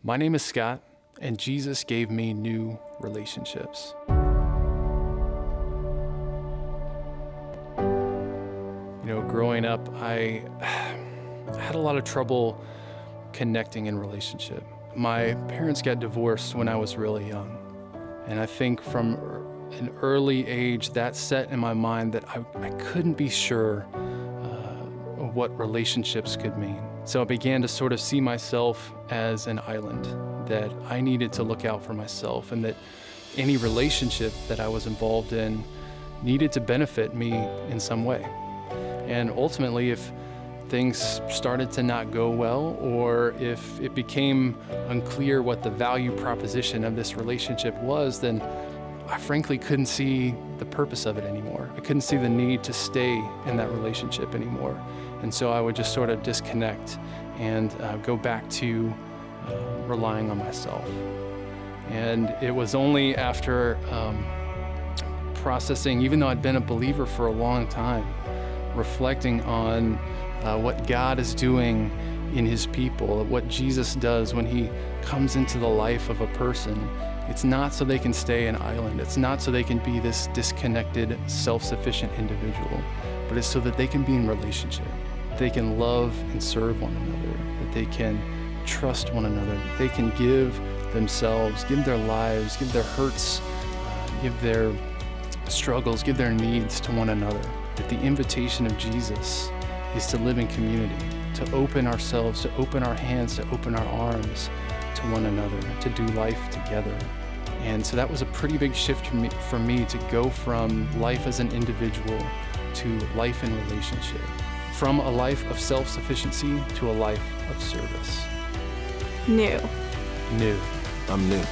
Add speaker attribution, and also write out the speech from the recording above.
Speaker 1: My name is Scott, and Jesus gave me new relationships. You know, growing up, I had a lot of trouble connecting in relationship. My parents got divorced when I was really young, and I think from an early age that set in my mind that I couldn't be sure what relationships could mean. So I began to sort of see myself as an island, that I needed to look out for myself, and that any relationship that I was involved in needed to benefit me in some way. And ultimately, if things started to not go well, or if it became unclear what the value proposition of this relationship was, then I frankly couldn't see the purpose of it anymore. I couldn't see the need to stay in that relationship anymore. And so I would just sort of disconnect and go back to relying on myself. And it was only after processing, even though I'd been a believer for a long time, reflecting on what God is doing in His people, what Jesus does when He comes into the life of a person. It's not so they can stay an island. It's not so they can be this disconnected, self-sufficient individual, but it's so that they can be in relationship. They can love and serve one another, that they can trust one another, that they can give themselves, give their lives, give their hurts, give their struggles, give their needs to one another. That the invitation of Jesus is to live in community, to open ourselves, to open our hands, to open our arms to one another, to do life together. And so that was a pretty big shift for me to go from life as an individual to life in relationship. From a life of self-sufficiency to a life of service.
Speaker 2: New.
Speaker 1: New.
Speaker 3: I'm new.